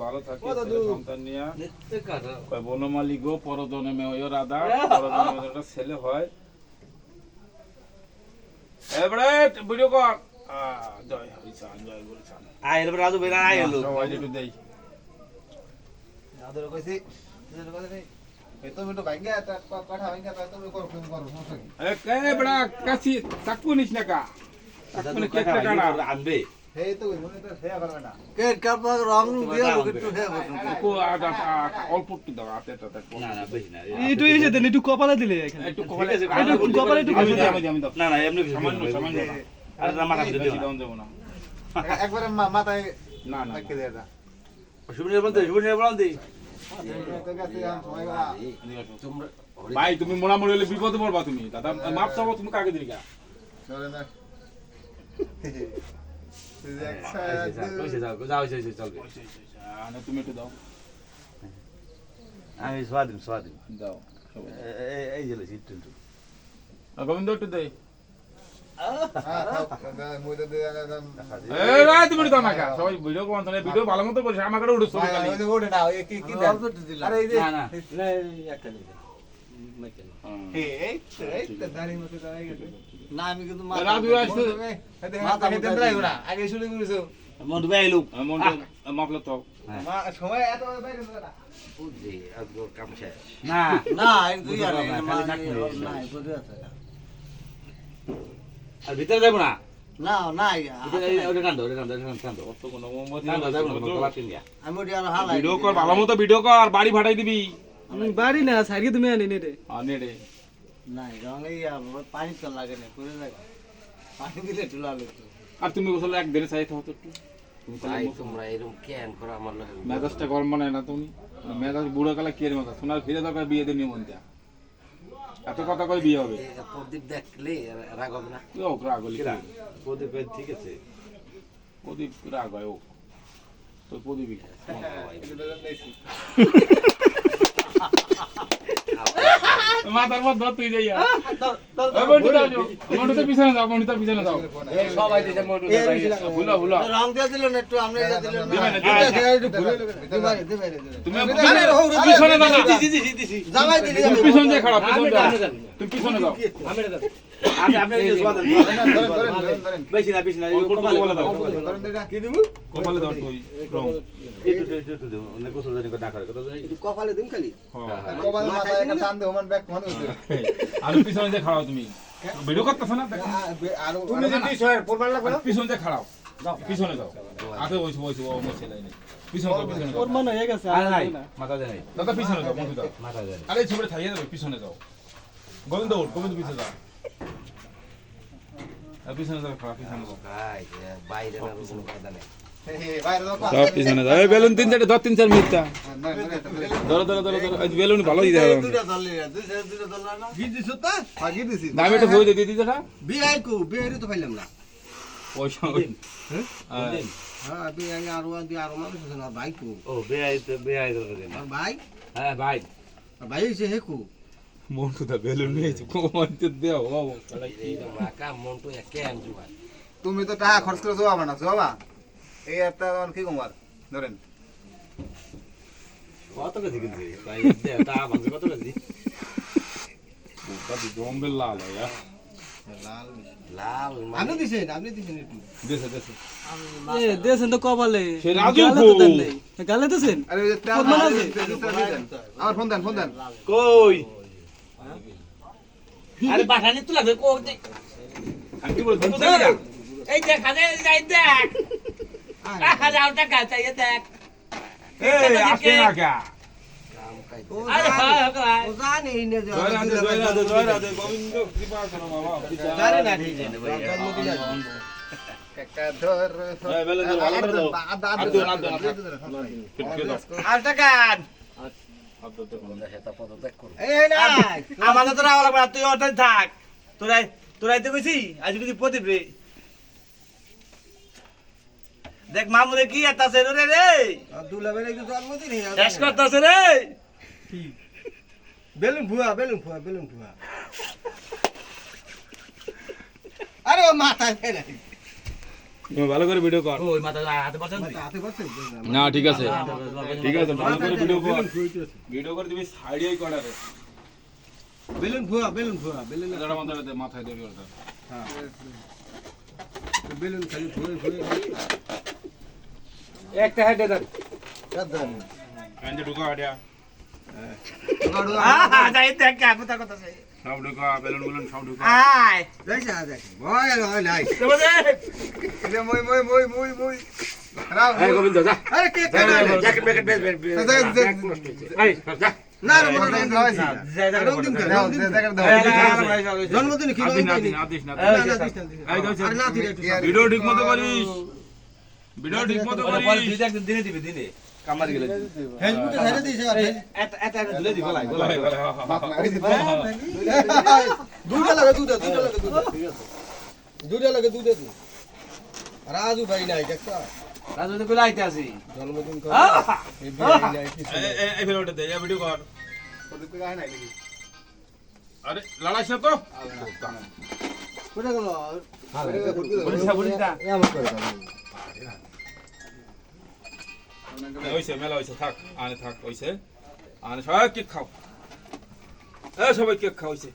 ভালো থাকে সন্তান নিয়ে বনমালী গো পরজন্মে ওই রাধা পরজন্মে ছেলে হয় এবারে ভিডিও কর জয় হরিচান জয় গুরুচান আয় এলো রাজু ভাই আয় এলো সবাই একটু দেই দাদুর কইছি এই তো মিটো ভাঙ্গা পাঠা ভাঙ্গা তো তুমি করো সমস্যা কি এ বড়া কাছি চাকু নিস না কা চাকু নে কেটে কাটা আনবে এই তো মনে তো শেয়া করবে না কেট কাপড় রং দিয়া একটু শেয়া করুন কো আটা অল্প একটু দাও আতে টাটা না না বেশি না একটু এসে দেন একটু কপালে দিলে এখানে একটু কপালে একটু কপালে একটু আমি দাও না না এমনি কিছু সামান্য সামান্য আরে না মাথা দিতে বেশি দাও দেব না একবারে মাথায় না না রাখতে দেয়া সুবিনের বলতে তো গেছে সময় তোমরা ভাই তুমি মোড়ামুড়ি হলে বিপদে পড়বা তুমি দাদা মাপ চাও তুমি কাকে দিবি কা চলে না যাও চলবে না তুমি একটু দাও আমি স্বাধীন দাও এই যে একটু গোবিন্দ একটু দেই হ্যাঁ মই তো দেয়া এই রাত তুমি দাও না কা সবাই ভিডিও কোন ধরনের ভিডিও ভালো মতো করিস আমাকে উঠে ছবি খালি ওই ওঠে না ওই কি দেন আরে এই যে না একটা এই তো দাঁড়ি মতো দাঁড়াই গেছে না আমি কিন্তু রাজু আসছে মাথা হেতে দাঁড়াই ওরা আগে শুরু করেছো মন্টু ভাই এলো মন মাপলো তো সময় এত বাইরে না বুঝছি আজকে কাম শেষ না না এক দুই আর না, না বুঝে আছে আর ভিতরে যাবো না না না ওটা কান্দো অত কোনো মোমবাতি আমি ওটি আর হালাই ভিডিও কর ভালো মতো ভিডিও কর আর বাড়ি ভাড়াই দিবি বাড়ি না সাইকে তুমি আনি নে রে আনে রে না রং এই পানি তো লাগে না করে লাগে পানি দিলে টুলা লাগতো আর তুমি বসলে এক দেড় চাইতে হতো একটু তুমি ভাই তোমরা এরকম কেন করো আমার লাগে মেজাজটা গরম বানায় না তুমি মেজাজ বুড়ো কালে কি এর মতো সোনার ফিরে দরকার বিয়ে দিয়ে নিমন দেয়া এত কথা কই বিয়ে হবে প্রদীপ দেখলে রাগ হবে না ও রাগ হলি প্রদীপ ঠিক আছে প্রদীপ রাগ হয় ও তো প্রদীপই মাথার মধ্যে তুই যাইয়া মন্টুতে পিছনে যাও সবাই দিছে মন্টু ভাই ভুলো রং দিয়ে দিল না একটু আমরা এটা দিলাম তুমি পিছনে যাও না জামাই দিলি তুমি পিছনে যে খারাপ পিছনে যাও তুমি পিছনে যাও আপনি বেশি না কি দিব কপালে দাও তুই রং অনেক গোসল জানি না করে কথা জানি কপালে দিন খালি কবাল মাথায় একটা টান দে ওমান ব্যাক মনে হচ্ছে আর পিছনে যে খারাপ তুমি ভিডিও করতেছ না দেখো আর তুমি যে টিশার্ট পরবার লাগবে না পিছনে যে খারাপ পিছনে যাও আগে ওইসব ও মোছে লাইনে পিছনে যাও ওর মনে হয়ে গেছে মাথা দেয় দাদা পিছনে যাও মন্টু দাও মাথা দেয় আরে ছবিটা থাইয়ে যাবে পিছনে যাও গোবিন্দ পিছনে যাও পিছনে যাও খারাপ পিছনে যাও ভাই বাইরে না কোনো কথা নেই বাইরে দাও সব পিছনে যাও এই বেলুন 3-4 মিনিট ধরো এই বেলুন ভালো দিতে হবে দুইটা ধরলি দুইটা ধরলা না কি দিছ তা ভাগি দিছি দাম এটা বই দিয়ে দিতে না বিআই কো বিআই তো পাইলাম না পয়সা হ্যাঁ বিআই আর মানুষ আছে না ভাই কো ও বেআই দেন আর ভাই হ্যাঁ ভাই ভাই সে হেকু মন্টু দা বেলুন নিয়েছে কোমন্তে দেও বাবু এই মাকা মন্টু একে আনজু ভাই তুমি তো টাকা খরচ করে যাবা না যাবা এই একটা কি কমার ধরেন কত কেজি কিনছি ভাই তা ভাঙছে কত কেজি বাবু জম্বেল লাল ইয়া লাল আপনি দিছেন একটু দেশে এ দেন তো কপালে সে রাজু গালে তো দেন নাই গালে দেন আরে ওই যে তেল ফোন আছে? আমার ফোন দেন কই আরে বাসানি তো লাগবে কো আমি কি বলছি এই দেখ আরে যাই দেখ হাজার টাকা চাই দেখ এই আসে না কা আরে হয় হয় ও জানি নে জয় রাধে গোবিন্দ কৃপা করো বাবা জানি না ঠিক আছে ভাই একটা ধর এই বেলুন ভালো করে দাও আর টাকা হেতা পদ দেখ করো এই না আমাদের তো রাওয়া লাগবে তুই ওটাই থাক তোরাই তো কইছি আজ যদি প্রদীপ রে দেখ মামুরে কি আতাছে রে রে দুলাবের একটু জন্মদিন শেষ করতেছে রে বেলুন ভুয়া আরে ও মাথা ফেলে তুমি ভালো করে ভিডিও কর ওই মাথা হাতে বসেন হাতে পারছেন না ঠিক আছে ঠিক আছে ভালো করে ভিডিও কর ভিডিও করে তুমি সাইডেই করারে বেলুন ফুয়া বেলুন যারা আমাদের মাথায় ধরে ওটা বেলুন খালি ফুয়ে ফুয়ে একটা হেডে দেন কাদান কাঞ্জে ঢুকা আডিয়া যাই দেখ কে কথা কথা সেই সব ঢুকা বেলুন বেলুন সব ঢুকা আয় দেখছ দেখ ভয় হয় নাই দেবো দে এটা মই রাও এই গোবিন্দ যা আরে কে কে জ্যাকেট ব্যাকেট বেস এই যা না না মনে হয় না যাই যা রং দিন দাও জায়গা দাও জন্মদিন কি রং দিন আদিস না না না এই দাও আর না দিলে একটু ভিডিও ঠিক মতো করিস ভিডিও ঠিক মতো পরে করিস দুই একদিন দিনে দিবে দিনে কামার গেলে ফেসবুকে ছেড়ে দিয়েছে আর এটা ধুলে দিবে লাই বাপ লাগি দিবা দুধ লাগে দুধ ঠিক আছে দুধ লাগে দুধ রাজু ভাই নাই দেখছ রাজু তো কইলা আইতে আসি জন্মদিন করে এই ভাই নাই কিছু এই ভিডিওটা দে এই ভিডিও কর ওদের কই নাই নাকি আরে লড়াইছ তো কোটা গেল বলিস না এমন করে হইছে মেলা হইছে থাক আনে থাক হইছে আনে সবাই কেক খাও এই সবাই কেক খাও হইছে